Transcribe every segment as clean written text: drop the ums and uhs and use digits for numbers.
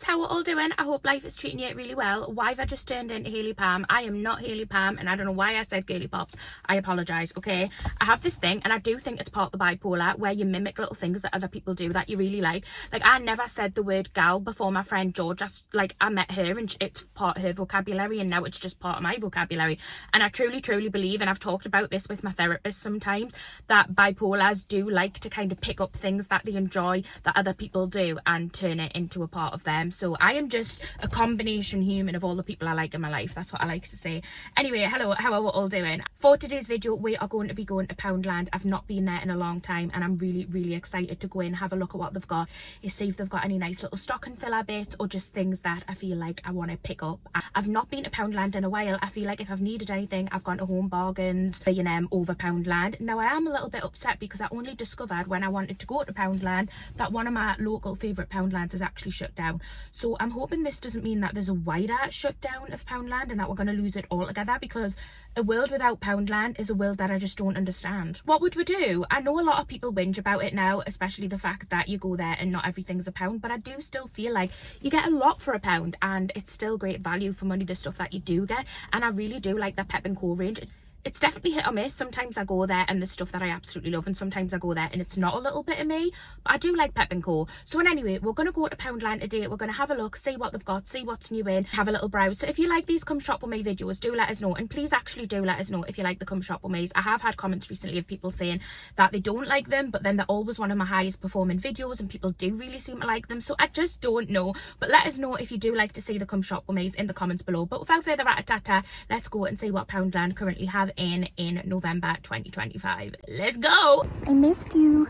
How we're all doing. I hope life is treating you really well. Why have I just turned into Hayley Palm? I am not Hayley Palm, and I don't know why I said girly pops. I apologise, okay? I have this thing, and I do think it's part of the bipolar, where you mimic little things that other people do that you really like. Like, I never said the word gal before my friend George. I met her, and it's part of her vocabulary, and now it's just part of my vocabulary. And I truly believe, and I've talked about this with my therapist sometimes, that bipolars do like to kind of pick up things that they enjoy that other people do and turn it into a part of them. So I am just a combination human of all the people I like in my life. That's what I like to say. Anyway, hello, how are we all doing? For today's video, we are going to be going to Poundland. I've not been there in a long time, and I'm really excited to go in, have a look at what they've got, and see if they've got any nice little stocking filler bits or just things that I feel like I want to pick up. I've not been to Poundland in a while. I feel like if I've needed anything, I've gone to Home Bargains, B&M over Poundland. Now, I am a little bit upset because I only discovered when I wanted to go to Poundland that one of my local favourite Poundlands is actually shut down. So I'm hoping this doesn't mean that there's a wider shutdown of Poundland and that we're going to lose it altogether, because a world without Poundland is a world that I just don't understand. What would we do? I know a lot of people whinge about it now, especially the fact that you go there and not everything's a pound, but I do still feel like you get a lot for a pound, and it's still great value for money, the stuff that you do get. And I really do like the Pep & Co range. It's definitely hit or miss. Sometimes I go there and there's stuff that I absolutely love, and sometimes I go there and it's not a little bit of me, but I do like Pep & Co. So anyway, we're going to go to Poundland today. We're going to have a look, see what they've got, see what's new in, have a little browse. So if you like these come shop with me videos, do let us know, and please actually do let us know if you like the come shop with me's. I have had comments recently of people saying that they don't like them, but then they're always one of my highest performing videos and people do really seem to like them. So I just don't know, but let us know if you do like to see the come shop with me's in the comments below. But without further ado, let's go and see what Poundland currently have in November 2025. Let's go! I missed you.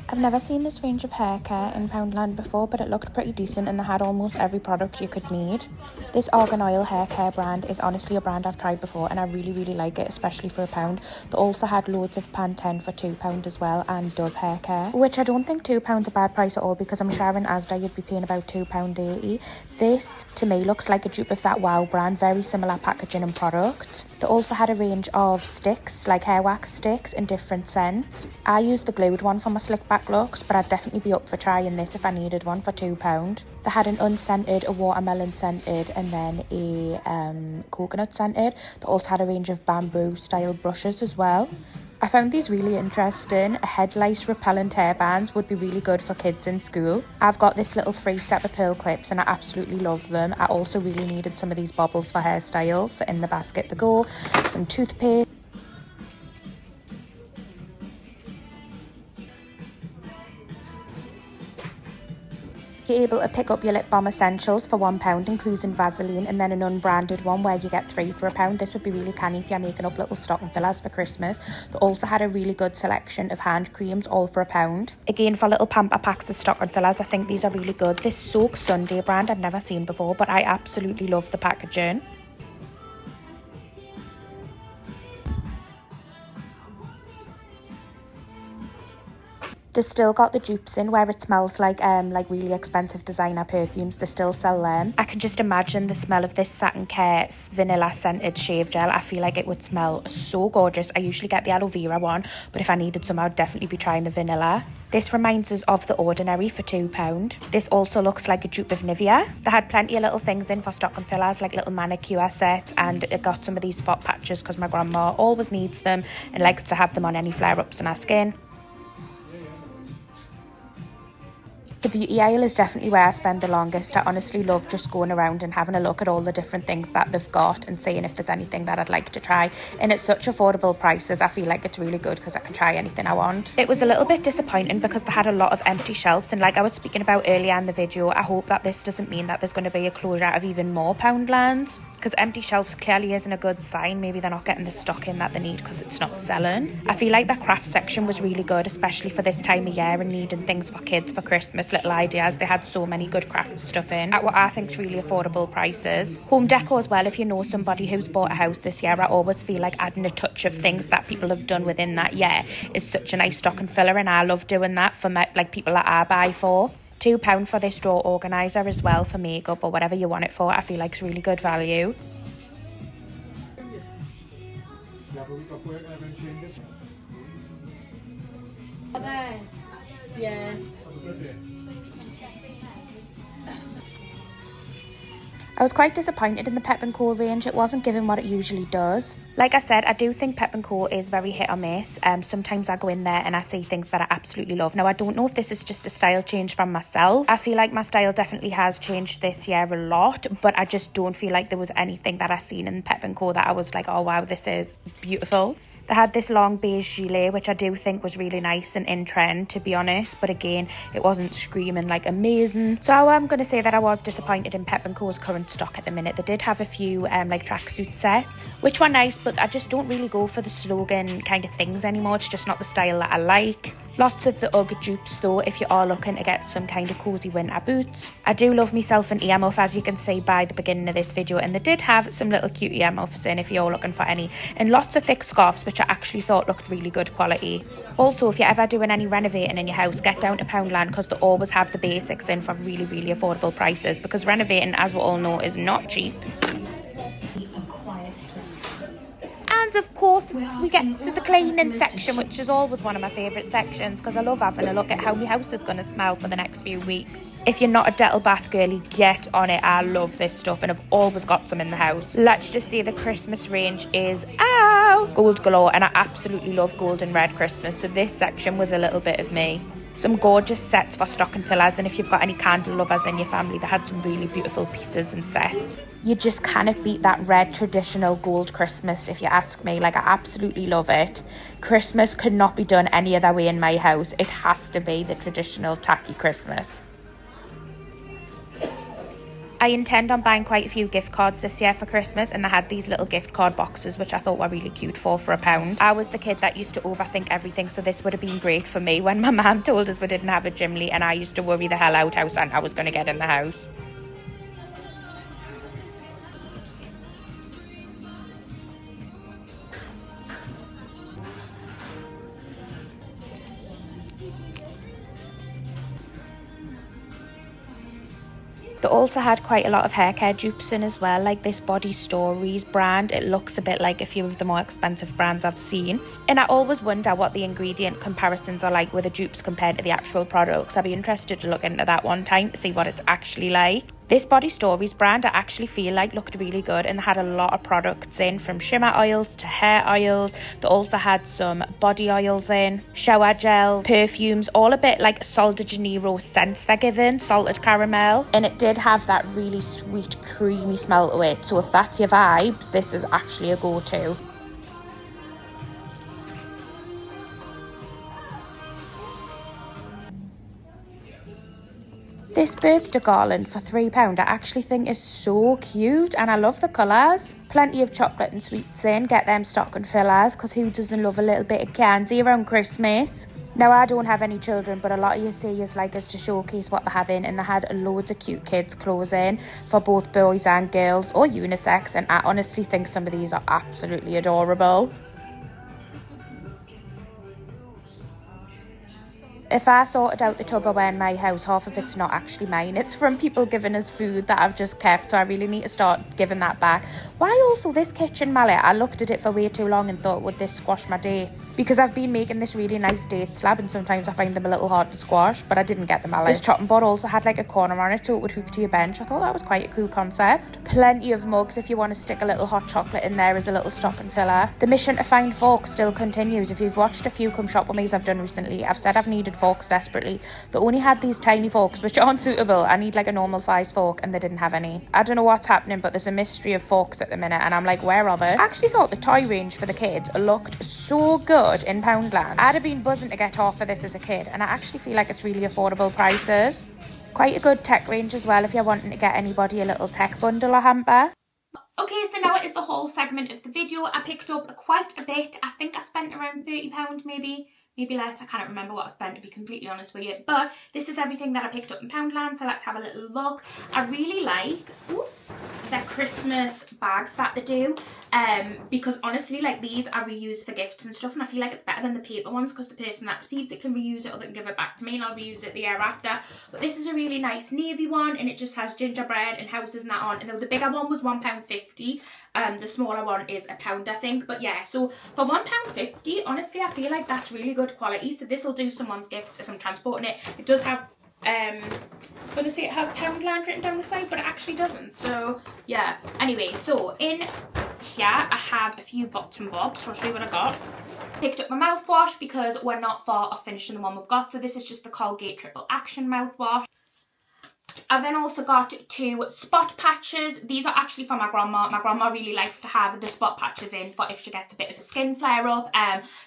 I've never seen this range of hair care in Poundland before, but it looked pretty decent and they had almost every product you could need. This Argan Oil hair care brand is honestly a brand I've tried before, and I really like it, especially for £1. They also had loads of Pantene for £2 as well, and Dove hair care, which I don't think £2 a bad price at all, because I'm sure in Asda you'd be paying about £2.80. This to me looks like a dupe of that Wow brand, very similar packaging and product. They also had a range of sticks, like hair wax sticks in different scents. I used the glued one for my slick back looks, but I'd definitely be up for trying this if I needed one for £2. They had an unscented, a watermelon scented, and then a coconut scented. They also had a range of bamboo style brushes as well. I found these really interesting. Head lice repellent hairbands would be really good for kids in school. I've got this little 3 set of pearl clips and I absolutely love them. I also really needed some of these bobbles for hairstyles. So in the basket they go. Some toothpaste. You're able to pick up your lip balm essentials for £1, including Vaseline, and then an unbranded one where you get 3 for £1. This would be really canny if you're making up little stocking fillers for Christmas. They also had a really good selection of hand creams, all for £1. Again, for little pamper packs of stocking fillers, I think these are really good. This Soak Sunday brand I've never seen before, but I absolutely love the packaging. They still got the dupes in where it smells like really expensive designer perfumes. They still sell them. I can just imagine the smell of this Satin Care vanilla scented shave gel. I feel like it would smell so gorgeous. I usually get the aloe vera one, but if I needed some, I would definitely be trying the vanilla. This reminds us of The Ordinary for £2. This also looks like a dupe of Nivea. They had plenty of little things in for stocking fillers, like little manicure sets, and it got some of these spot patches because my grandma always needs them and likes to have them on any flare-ups in her skin. The beauty aisle is definitely where I spend the longest. I honestly love just going around and having a look at all the different things that they've got and seeing if there's anything that I'd like to try. And it's such affordable prices. I feel like it's really good because I can try anything I want. It was a little bit disappointing because they had a lot of empty shelves, and like I was speaking about earlier in the video, I hope that this doesn't mean that there's going to be a closure of even more Poundlands, because empty shelves clearly isn't a good sign. Maybe they're not getting the stock in that they need because it's not selling. I feel like the craft section was really good, especially for this time of year and needing things for kids for Christmas, little ideas. They had so many good craft stuff in at what I think is really affordable prices. Home decor as well. If you know somebody who's bought a house this year, I always feel like adding a touch of things that people have done within that year is such a nice stocking filler, and I love doing that for people that I buy for. £2 for this drawer organiser as well for makeup or whatever you want it for. I feel like it's really good value. Yeah. I was quite disappointed in the Pep & Co range. It wasn't giving what it usually does. Like I said, I do think Pep & Co is very hit or miss. Sometimes I go in there and I see things that I absolutely love. Now, I don't know if this is just a style change from myself. I feel like my style definitely has changed this year a lot, but I just don't feel like there was anything that I seen in Pep & Co that I was like, oh wow, this is beautiful. They had this long beige gilet, which I do think was really nice and in trend, to be honest. But again, it wasn't screaming like amazing. So I'm going to say that I was disappointed in Pep & Co.'s current stock at the minute. They did have a few like tracksuit sets, which were nice, but I just don't really go for the slogan kind of things anymore. It's just not the style that I like. Lots of the UGG dupes though, if you are looking to get some kind of cozy winter boots. I do love myself an earmuff, as you can see by the beginning of this video, and they did have some little cute earmuffs in if you're looking for any, and lots of thick scarves, which I actually thought looked really good quality. Also, if you're ever doing any renovating in your house, get down to Poundland, because they always have the basics in for really, really affordable prices, because renovating, as we all know, is not cheap. And of course, we get to the cleaning section, which is always one of my favourite sections, because I love having a look at how my house is going to smell for the next few weeks. If you're not a Dettol bath girly, get on it. I love this stuff and I've always got some in the house. Let's just say the Christmas range is out. Gold galore, and I absolutely love gold and red Christmas, so this section was a little bit of me. Some gorgeous sets for stocking fillers, and if you've got any candle lovers in your family, they had some really beautiful pieces and sets. You just cannot beat that red traditional gold Christmas, if you ask me. Like, I absolutely love it. Christmas could not be done any other way in my house. It has to be the traditional tacky Christmas. I intend on buying quite a few gift cards this year for Christmas, and they had these little gift card boxes, which I thought were really cute for £1. I was the kid that used to overthink everything, so this would have been great for me when my mum told us we didn't have a chimney, and I used to worry the hell out how Santa was going to get in the house. They also had quite a lot of hair care dupes in as well, like this Body Stories brand. It looks a bit like a few of the more expensive brands I've seen. And I always wonder what the ingredient comparisons are like with the dupes compared to the actual products. I'd be interested to look into that one time to see what it's actually like. This Body Stories brand I actually feel like looked really good, and they had a lot of products in, from shimmer oils to hair oils. They also had some body oils in, shower gels, perfumes, all a bit like Sol de Janeiro scents they're given, salted caramel. And it did have that really sweet creamy smell to it, so if that's your vibe, this is actually a go-to. This birthday garland for £3 I actually think is so cute, and I love the colours. Plenty of chocolate and sweets in, get them stocking fillers, because who doesn't love a little bit of candy around Christmas? Now, I don't have any children, but a lot of you seers like us to showcase what they have in, and they had loads of cute kids clothes in for both boys and girls, or unisex, and I honestly think some of these are absolutely adorable. If I sorted out the Tupperware in my house, half of it's not actually mine. It's from people giving us food that I've just kept, so I really need to start giving that back. Why also this kitchen mallet? I looked at it for way too long and thought, would this squash my dates? Because I've been making this really nice date slab, and sometimes I find them a little hard to squash, but I didn't get the mallet. This chopping board also had like a corner on it so it would hook to your bench. I thought that was quite a cool concept. Plenty of mugs if you want to stick a little hot chocolate in there as a little stocking filler. The mission to find forks still continues. If you've watched a few Come Shop With Me's I've done recently, I've said I've needed forks desperately. They only had these tiny forks, which aren't suitable. I need like a normal size fork, and they didn't have any. I don't know what's happening, but there's a mystery of forks at the minute, and I'm like, where are they? I actually thought the toy range for the kids looked so good in Poundland. I'd have been buzzing to get half of this as a kid, and I actually feel like it's really affordable prices. Quite a good tech range as well if you're wanting to get anybody a little tech bundle or hamper. Okay, so now it is the whole segment of the video. I picked up quite a bit. I think I spent around £30 maybe less. I can't remember what I spent, to be completely honest with you, but this is everything that I picked up in Poundland, so let's have a little look. I really like their Christmas bags that they do, because honestly, like, these are reused for gifts and stuff, and I feel like it's better than the paper ones, because the person that receives it can reuse it or they can give it back to me and I'll reuse it the year after. But this is a really nice navy one, and it just has gingerbread and houses and that on, and the bigger one was £1.50. The smaller one is £1, I think. But yeah, so for £1.50, honestly, I feel like that's really good quality. So this will do someone's gifts as I'm transporting it. It does have I was going to say it has Poundland written down the side, but it actually doesn't. So, yeah. Anyway, so in here I have a few bits and bobs. So I'll show you what I got. Picked up my mouthwash because we're not far off finishing the one we've got. So this is just the Colgate Triple Action mouthwash. I then also got 2 spot patches. These are actually for my grandma. My grandma really likes to have the spot patches in for if she gets a bit of a skin flare up.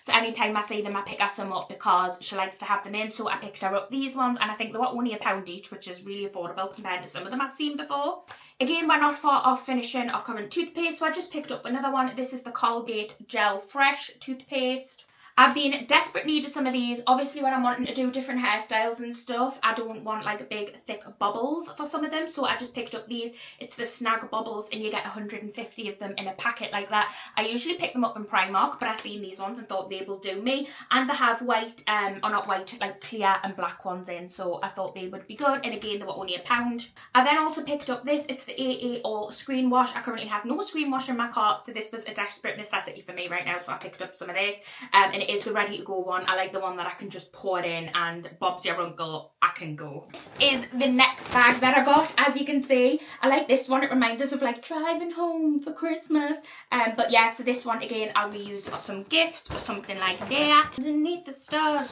So anytime I see them, I pick her some up because she likes to have them in. So I picked her up these ones, and I think they were only £1 each, which is really affordable compared to some of them I've seen before. Again, we're not far off finishing our current toothpaste, so I just picked up another one. This is the Colgate Gel Fresh toothpaste. I've been in desperate need of some of these. Obviously, when I'm wanting to do different hairstyles and stuff, I don't want like big, thick bubbles for some of them. So I just picked up these. It's the Snag Bubbles, and you get 150 of them in a packet like that. I usually pick them up in Primark, but I seen these ones and thought they will do me. And they have white, or not white, like clear and black ones in. So I thought they would be good. And again, they were only £1. I then also picked up this. It's the AA All Screen Wash. I currently have no screen wash in my cart, so this was a desperate necessity for me right now. So I picked up some of this. And it is the ready to go one. I like the one that I can just pour it in and Bob's your uncle, I can go. This is the next bag that I got. As you can see, I like this one. It reminds us of like driving home for Christmas. But yeah, so this one again I'll reuse for some gifts or something like that. Underneath the stars.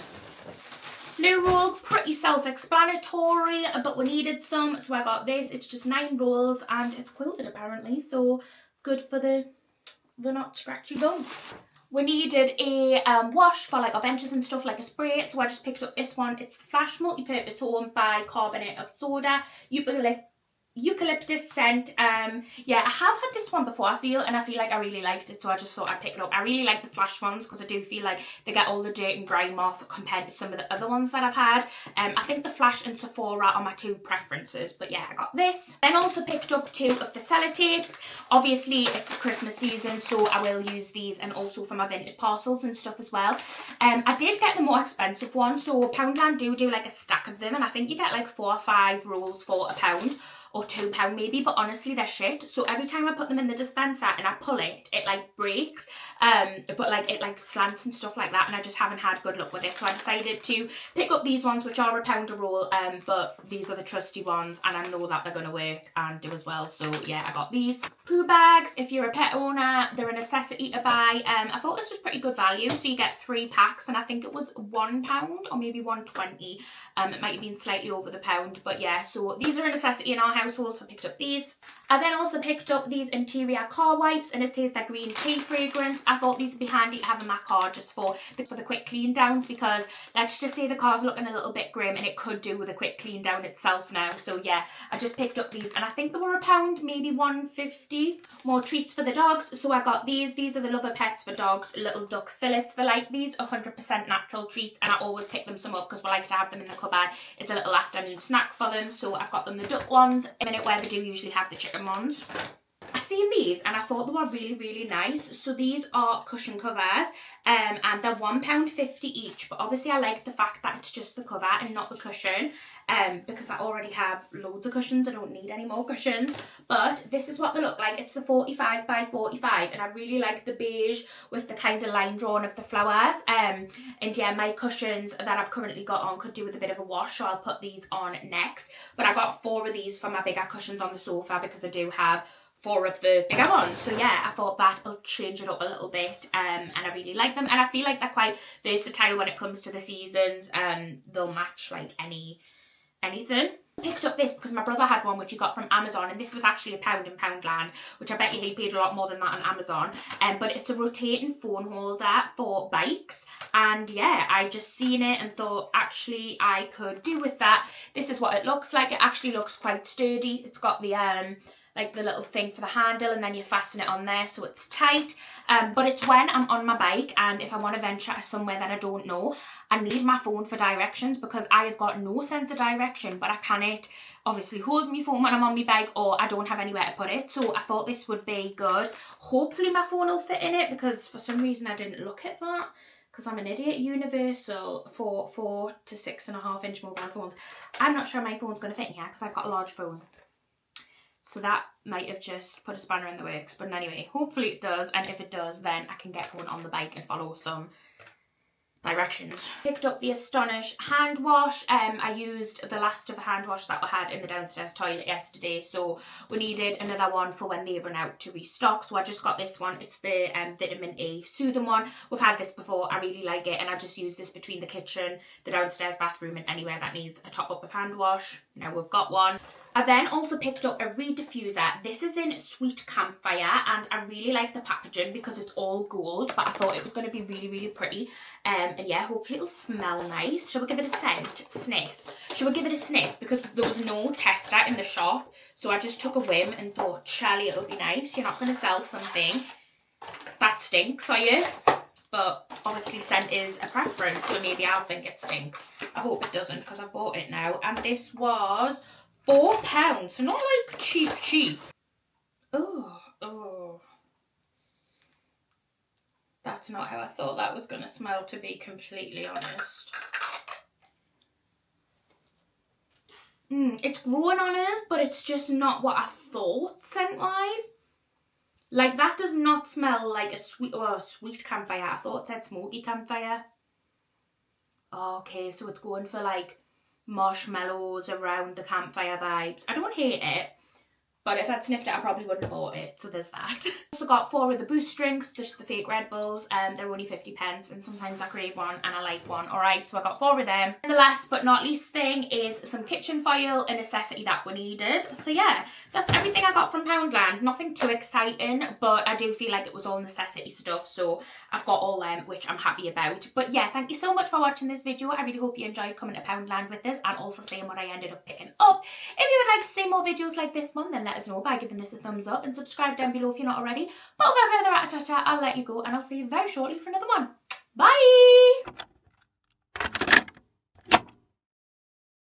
Loo roll, pretty self-explanatory, but we needed some, so I got this. It's just 9 rolls and it's quilted apparently, so good for the not scratchy bum. We needed a wash for like our benches and stuff, like a spray, so I just picked up this one. It's the Flash Multi-Purpose Home by Carbonate of Soda, eucalyptus scent. Yeah, I have had this one before, I feel like I really liked it, so I just thought I'd pick it up. I really like the Flash ones because I do feel like they get all the dirt and grime off compared to some of the other ones that I've had. I think the Flash and Sephora are my 2 preferences, but yeah, I got this. Then also picked up 2 of the sellotapes. Obviously it's Christmas season, so I will use these, and also for my vintage parcels and stuff as well. I did get the more expensive one, so Poundland do like a stack of them, and I think you get like 4 or 5 rolls for £1. Or £2 maybe, but honestly they're shit. So every time I put them in the dispenser and I pull it, it like breaks, but like it like slants and stuff like that, and I just haven't had good luck with it. So I decided to pick up these ones, which are £1 a roll, but these are the trusty ones, and I know that they're gonna work and do as well. So yeah, I got these. Poo bags, if you're a pet owner, they're a necessity to buy. I thought this was pretty good value, so you get 3 packs, and I think it was £1 or maybe £1.20. It might have been slightly over the pound, but yeah, so these are a necessity in our household, so I picked up these. I then also picked up these interior car wipes, and it says they're green tea fragrance. I thought these would be handy to have in my car just for the quick clean downs, because let's just say the car's looking a little bit grim and it could do with a quick clean down itself now. So yeah, I just picked up these, and I think they were £1, maybe £1.50. More treats for the dogs, so I got these. These are the Lover Pets for dogs little duck fillets. They like these, 100% natural treats, and I always pick them some up because we like to have them in the cupboard. It's a little afternoon snack for them, so I've got them the duck ones, a minute where they do usually have the chicken ones. I seen these and I thought they were really nice. So these are cushion covers, and they're £1.50 each, but obviously I like the fact that it's just the cover and not the cushion, because I already have loads of cushions. I don't need any more cushions. But this is what they look like. It's the 45 by 45, and I really like the beige with the kind of line drawn of the flowers. And yeah, my cushions that I've currently got on could do with a bit of a wash, so I'll put these on next. But I got 4 of these for my bigger cushions on the sofa because I do have 4 of the bigger ones. So yeah, I thought that'll change it up a little bit, and I really like them, and I feel like they're quite versatile when it comes to the seasons. They'll match like anything. Picked up this because my brother had one which he got from Amazon, and this was actually £1 in Poundland, which I bet you he paid a lot more than that on Amazon. But it's a rotating phone holder for bikes, and yeah, I just seen it and thought actually I could do with that. This is what it looks like. It actually looks quite sturdy. It's got the like the little thing for the handle, and then you fasten it on there so it's tight. But it's when I'm on my bike and if I want to venture somewhere that I don't know, I need my phone for directions, because I have got no sense of direction, but I cannot obviously hold my phone when I'm on my bike, or I don't have anywhere to put it. So I thought this would be good. Hopefully my phone will fit in it, because for some reason I didn't look at that, because I'm an idiot. Universal for 4 to 6.5 inch mobile phones. I'm not sure my phone's going to fit in here because I've got a large phone. So that might have just put a spanner in the works. But anyway, hopefully it does. And if it does, then I can get going on the bike and follow some directions. Picked up the Astonish hand wash. I used the last of the hand wash that we had in the downstairs toilet yesterday, so we needed another one for when they run out to restock, so I just got this one. It's the vitamin E soothing one. We've had this before, I really like it, and I just use this between the kitchen, the downstairs bathroom, and anywhere that needs a top up of hand wash. Now we've got one. I then also picked up a reed diffuser. This is in Sweet Campfire, and I really like the packaging because it's all gold, but I thought it was going to be really, really pretty. And yeah, hopefully it'll smell nice. Shall we give it a sniff? Shall we give it a sniff? Because there was no tester in the shop, so I just took a whim and thought, surely it'll be nice. You're not going to sell something that stinks, are you? But obviously scent is a preference, so maybe I'll think it stinks. I hope it doesn't, because I bought it now, and this was £4, so not like cheap. Oh. That's not how I thought that was going to smell, to be completely honest. It's growing on us, but it's just not what I thought scent-wise. Like, that does not smell like a sweet campfire. I thought it said smoky campfire. Okay, so it's going for like marshmallows around the campfire vibes. I don't hate it, but if I'd sniffed it I probably wouldn't have bought it, so there's that. Also got 4 of the Boost drinks, just the fake Red Bulls, and they're only 50p, and sometimes I crave one and I like one. Alright, so I got 4 of them. And the last but not least thing is some kitchen foil, a necessity that we needed. So yeah, that's everything I got from Poundland. Nothing too exciting, but I do feel like it was all necessity stuff, so I've got all them, which I'm happy about. But yeah, thank you so much for watching this video. I really hope you enjoyed coming to Poundland with us and also seeing what I ended up picking up. If you would like to see more videos like this one, then let us know by giving this a thumbs up and subscribe down below if you're not already. But without further ado, I'll let you go, and I'll see you very shortly for another one. Bye!